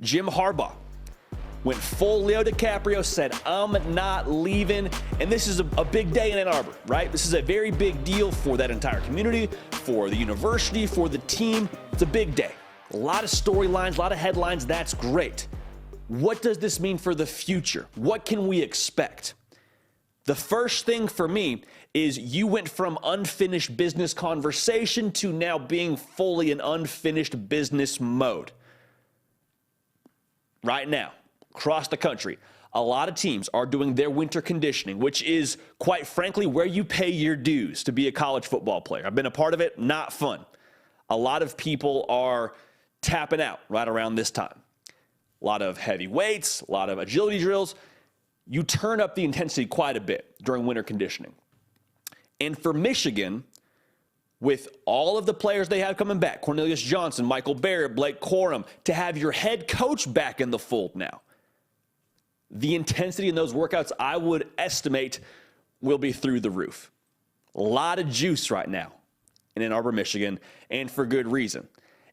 Jim Harbaugh went full Leo DiCaprio, said, I'm not leaving. And this is a big day in Ann Arbor, right? This is a very big deal for that entire community, for the university, for the team. It's a big day. A lot of storylines, a lot of headlines. That's great. What does this mean for the future? What can we expect? The first thing for me is you went from unfinished business conversation to now being fully in unfinished business mode. Right now, across the country, a lot of teams are doing their winter conditioning, which is, quite frankly, where you pay your dues to be a college football player. I've been a part of it, not fun. A lot of people are tapping out right around this time. A lot of heavy weights, a lot of agility drills. You turn up the intensity quite a bit during winter conditioning. And for Michigan, with all of the players they have coming back, Cornelius Johnson, Michael Barrett, Blake Corum, to have your head coach back in the fold now, the intensity in those workouts, I would estimate, will be through the roof. A lot of juice right now in Ann Arbor, Michigan, and for good reason.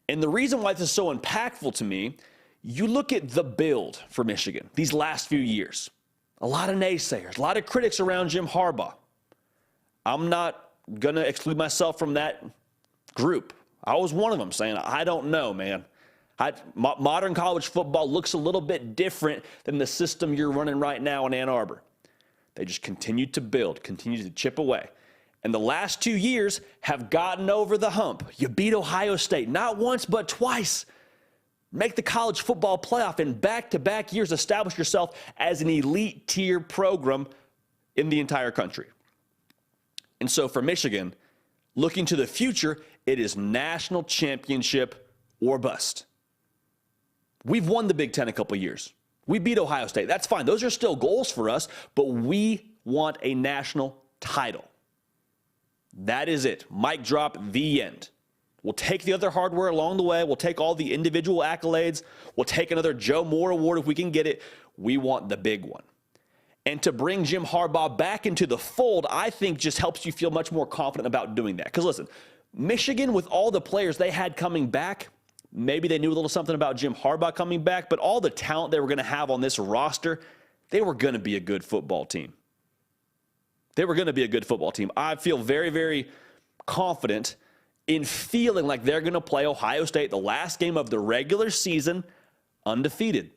And the reason why this is so impactful to me, you look at the build for Michigan these last few years. A lot of naysayers, a lot of critics around Jim Harbaugh. I'm not going to exclude myself from that group. I was one of them saying, I don't know, man. Modern college football looks a little bit different than the system you're running right now in Ann Arbor. They just continue to build, continue to chip away. And the last 2 years have gotten over the hump. You beat Ohio State, not once, but twice. Make the college football playoff in back-to-back years. Establish yourself as an elite tier program in the entire country. And so for Michigan, looking to the future, it is national championship or bust. We've won the Big Ten a couple years. We beat Ohio State. That's fine. Those are still goals for us, but we want a national title. That is it. Mic drop, the end. We'll take the other hardware along the way. We'll take all the individual accolades. We'll take another Joe Moore Award if we can get it. We want the big one. And to bring Jim Harbaugh back into the fold, I think just helps you feel much more confident about doing that. Because listen, Michigan, with all the players they had coming back, maybe they knew a little something about Jim Harbaugh coming back, but all the talent they were going to have on this roster, they were going to be a good football team. They were going to be a good football team. I feel very, very confident in feeling like they're going to play Ohio State the last game of the regular season undefeated.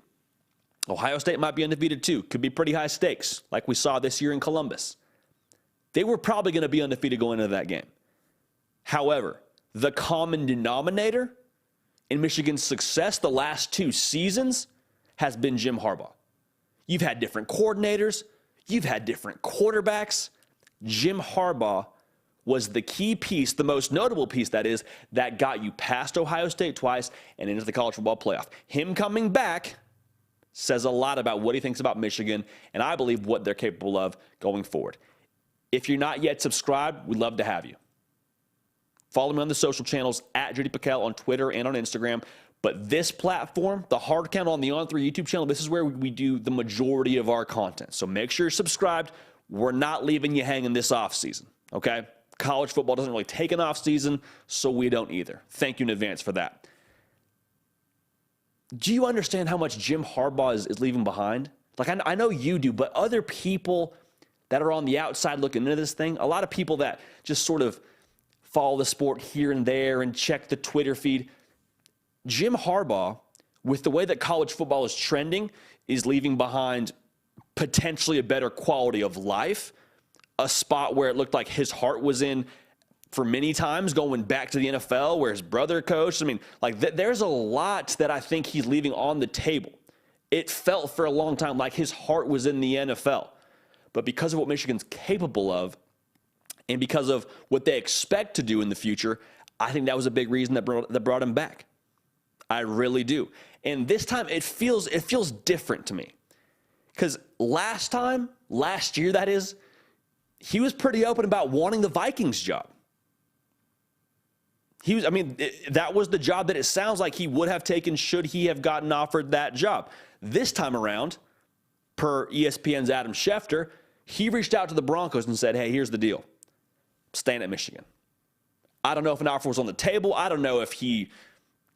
Ohio State might be undefeated too. Could be pretty high stakes, like we saw this year in Columbus. They were probably going to be undefeated going into that game. However, the common denominator in Michigan's success the last 2 seasons has been Jim Harbaugh. You've had different coordinators. You've had different quarterbacks. Jim Harbaugh was the key piece, the most notable piece, that is, that got you past Ohio State twice and into the college football playoff. Him coming back says a lot about what he thinks about Michigan, and I believe what they're capable of going forward. If you're not yet subscribed, we'd love to have you. Follow me on the social channels, at Judy Pakel on Twitter and on Instagram. But this platform, the Hard Count on the On3 YouTube channel, this is where we do the majority of our content. So make sure you're subscribed. We're not leaving you hanging this offseason, okay? College football doesn't really take an offseason, so we don't either. Thank you in advance for that. Do you understand how much Jim Harbaugh is leaving behind? Like, I know you do, but other people that are on the outside looking into this thing, a lot of people that just sort of follow the sport here and there and check the Twitter feed, Jim Harbaugh, with the way that college football is trending, is leaving behind potentially a better quality of life, a spot where it looked like his heart was in for many times, going back to the NFL where his brother coached. I mean, like there's a lot that I think he's leaving on the table. It felt for a long time like his heart was in the NFL. But because of what Michigan's capable of and because of what they expect to do in the future, I think that was a big reason that brought him back. I really do. And this time it feels different to me. Because last year that is, he was pretty open about wanting the Vikings job. That was the job that it sounds like he would have taken should he have gotten offered that job. This time around, per ESPN's Adam Schefter, he reached out to the Broncos and said, hey, here's the deal. Staying at Michigan. I don't know if an offer was on the table. I don't know if he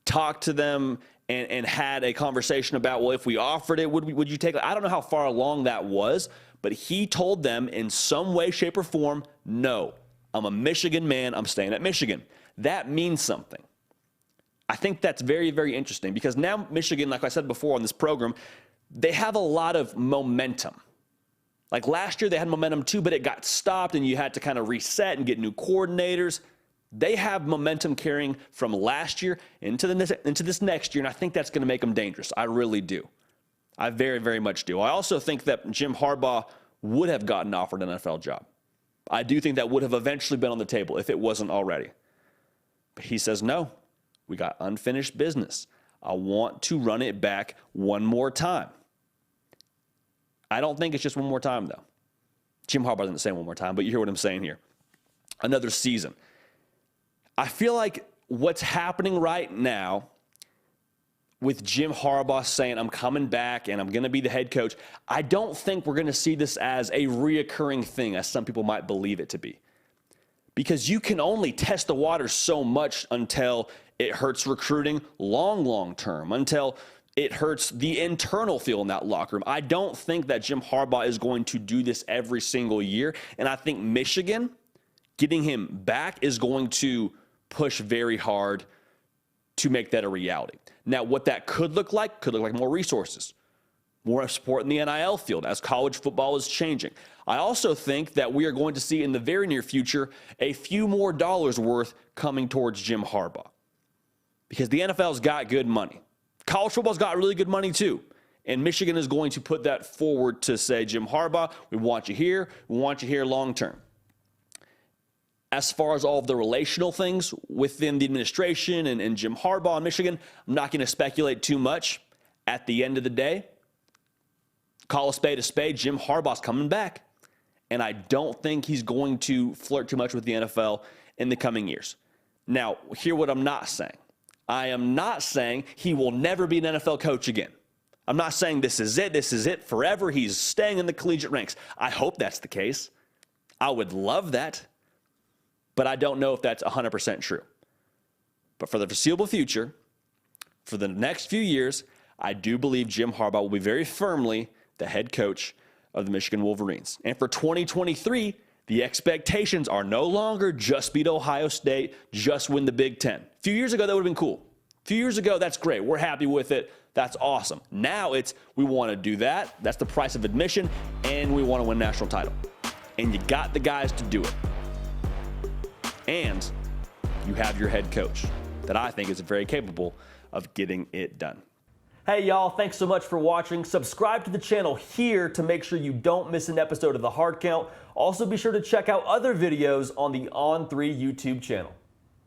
talked to them and had a conversation about, well, if we offered it, would you take it? I don't know how far along that was, but he told them in some way, shape, or form, no, I'm a Michigan man. I'm staying at Michigan. That means something. I think that's very, very interesting because now Michigan, like I said before on this program, they have a lot of momentum. Like last year, they had momentum too, but it got stopped and you had to kind of reset and get new coordinators. They have momentum carrying from last year into this next year, and I think that's going to make them dangerous. I really do. I very, very much do. I also think that Jim Harbaugh would have gotten offered an NFL job. I do think that would have eventually been on the table if it wasn't already. But he says, no, we got unfinished business. I want to run it back one more time. I don't think it's just one more time, though. Jim Harbaugh doesn't say one more time, but you hear what I'm saying here. Another season. I feel like what's happening right now with Jim Harbaugh saying, I'm coming back and I'm going to be the head coach, I don't think we're going to see this as a reoccurring thing, as some people might believe it to be. Because you can only test the waters so much until it hurts recruiting long term, until it hurts the internal feel in that locker room. I don't think that Jim Harbaugh is going to do this every single year. And I think Michigan, getting him back, is going to push very hard to make that a reality. Now, what that could look like more resources, more support in the NIL field as college football is changing. I also think that we are going to see in the very near future a few more dollars worth coming towards Jim Harbaugh because the NFL's got good money. College football's got really good money too. And Michigan is going to put that forward to say, Jim Harbaugh, we want you here. We want you here long term. As far as all of the relational things within the administration and Jim Harbaugh in Michigan, I'm not going to speculate too much. At the end of the day, call a spade, Jim Harbaugh's coming back. And I don't think he's going to flirt too much with the NFL in the coming years. Now, hear what I'm not saying. I am not saying he will never be an NFL coach again. I'm not saying this is it forever. He's staying in the collegiate ranks. I hope that's the case. I would love that. But I don't know if that's 100% true. But for the foreseeable future, for the next few years, I do believe Jim Harbaugh will be very firmly the head coach of the Michigan Wolverines. And for 2023, the expectations are no longer just beat Ohio State, just win the Big Ten. A few years ago, that would have been cool. A few years ago, that's great. We're happy with it. That's awesome. Now it's we want to do that. That's the price of admission, and we want to win a national title. And you got the guys to do it. And you have your head coach that I think is very capable of getting it done. Hey, y'all, thanks so much for watching. Subscribe to the channel here to make sure you don't miss an episode of The Hard Count. Also, be sure to check out other videos on the On3 YouTube channel.